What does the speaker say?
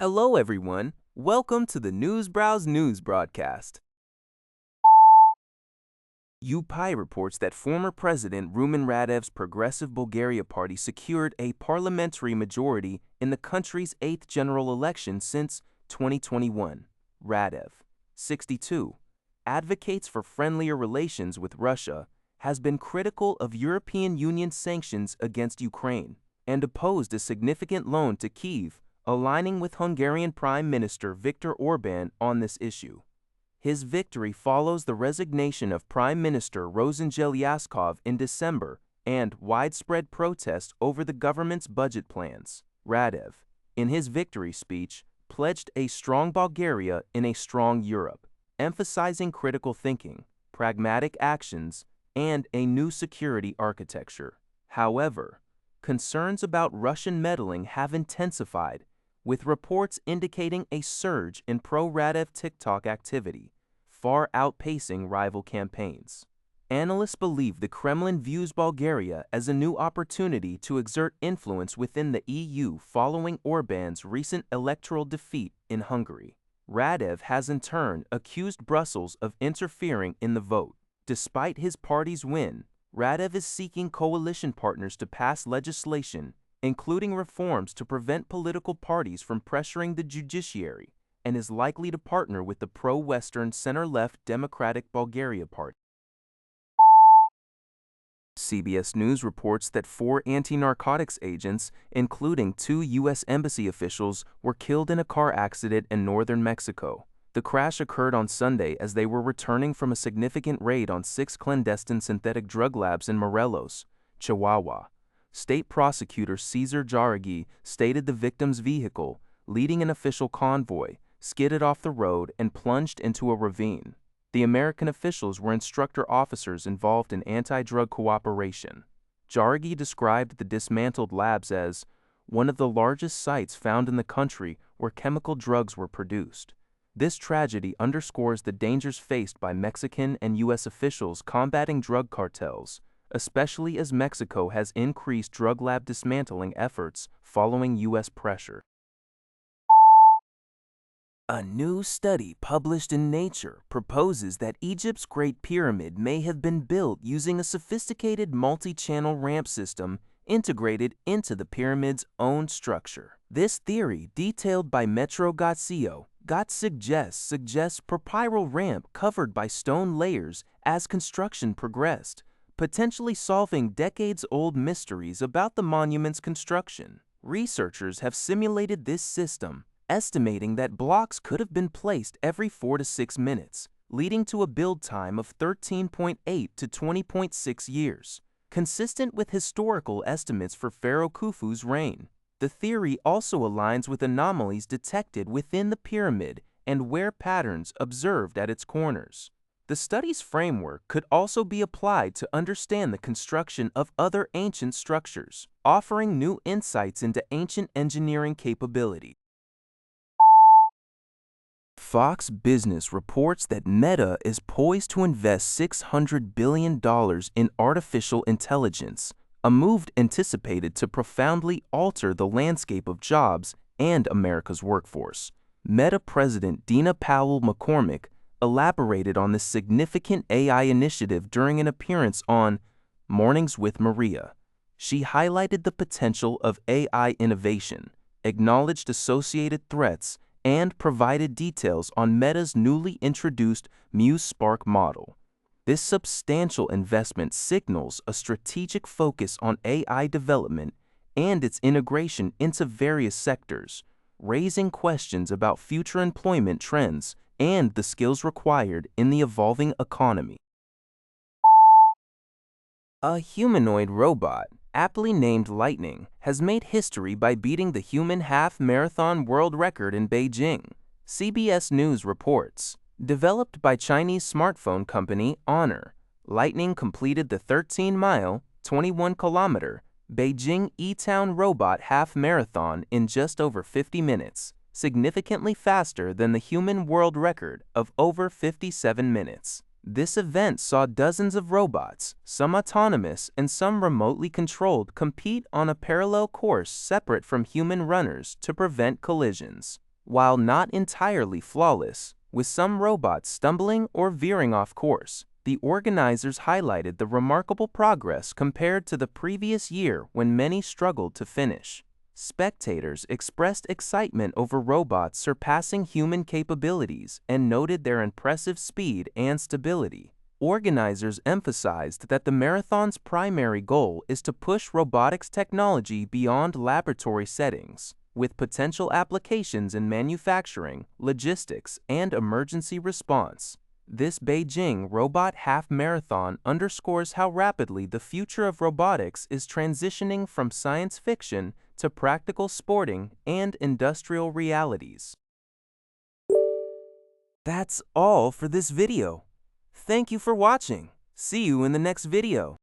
Hello, everyone. Welcome to the Newsbrowse News broadcast. UPI reports that former President Rumen Radev's Progressive Bulgaria Party secured a parliamentary majority in the country's 8th general election since 2021. Radev, 62, advocates for friendlier relations with Russia, has been critical of European Union sanctions against Ukraine, and opposed a significant loan to Kyiv, aligning with Hungarian Prime Minister Viktor Orbán on this issue. His victory follows the resignation of Prime Minister Rosen Jelyaskov in December and widespread protest over the government's budget plans. Radev, in his victory speech, pledged a strong Bulgaria in a strong Europe, emphasizing critical thinking, pragmatic actions, and a new security architecture. However, concerns about Russian meddling have intensified, with reports indicating a surge in pro-Radev TikTok activity, far outpacing rival campaigns. Analysts believe the Kremlin views Bulgaria as a new opportunity to exert influence within the EU following Orbán's recent electoral defeat in Hungary. Radev has in turn accused Brussels of interfering in the vote. Despite his party's win, Radev is seeking coalition partners to pass legislation, including reforms to prevent political parties from pressuring the judiciary, and is likely to partner with the pro-Western center-left Democratic Bulgaria Party. CBS News reports that 4 anti-narcotics agents, including 2 U.S. Embassy officials, were killed in a car accident in northern Mexico. The crash occurred on Sunday as they were returning from a significant raid on 6 clandestine synthetic drug labs in Morelos, Chihuahua. State prosecutor Cesar Jauregui stated the victim's vehicle, leading an official convoy, skidded off the road and plunged into a ravine. The American officials were instructor officers involved in anti-drug cooperation. Jauregui described the dismantled labs as one of the largest sites found in the country where chemical drugs were produced. This tragedy underscores the dangers faced by Mexican and U.S. officials combating drug cartels, especially as Mexico has increased drug lab dismantling efforts following U.S. pressure. A new study published in Nature proposes that Egypt's Great Pyramid may have been built using a sophisticated multi-channel ramp system integrated into the pyramid's own structure. This theory, detailed by Metro Gazio, suggests propyral ramp covered by stone layers as construction progressed, potentially solving decades-old mysteries about the monument's construction. Researchers have simulated this system, estimating that blocks could have been placed every 4 to 6 minutes, leading to a build time of 13.8 to 20.6 years, consistent with historical estimates for Pharaoh Khufu's reign. The theory also aligns with anomalies detected within the pyramid and wear patterns observed at its corners. The study's framework could also be applied to understand the construction of other ancient structures, offering new insights into ancient engineering capability. Fox Business reports that Meta is poised to invest $600 billion in artificial intelligence, a move anticipated to profoundly alter the landscape of jobs and America's workforce. Meta President Dina Powell-McCormick elaborated on this significant AI initiative during an appearance on Mornings with Maria. She highlighted the potential of AI innovation, acknowledged associated threats, and provided details on Meta's newly introduced Muse Spark model. This substantial investment signals a strategic focus on AI development and its integration into various sectors, raising questions about future employment trends and the skills required in the evolving economy. A humanoid robot, aptly named Lightning, has made history by beating the human half-marathon world record in Beijing, CBS News reports. Developed by Chinese smartphone company Honor, Lightning completed the 13-mile, 21-kilometer Beijing E-Town Robot Half Marathon in just over 50 minutes, significantly faster than the human world record of over 57 minutes. This event saw dozens of robots, some autonomous and some remotely controlled, compete on a parallel course separate from human runners to prevent collisions. while not entirely flawless, with some robots stumbling or veering off course. The organizers highlighted the remarkable progress compared to the previous year when many struggled to finish. Spectators expressed excitement over robots surpassing human capabilities and noted their impressive speed and stability. Organizers emphasized that the marathon's primary goal is to push robotics technology beyond laboratory settings, with potential applications in manufacturing, logistics, and emergency response. This Beijing Robot Half Marathon underscores how rapidly the future of robotics is transitioning from science fiction to practical sporting and industrial realities. That's all for this video. Thank you for watching. See you in the next video.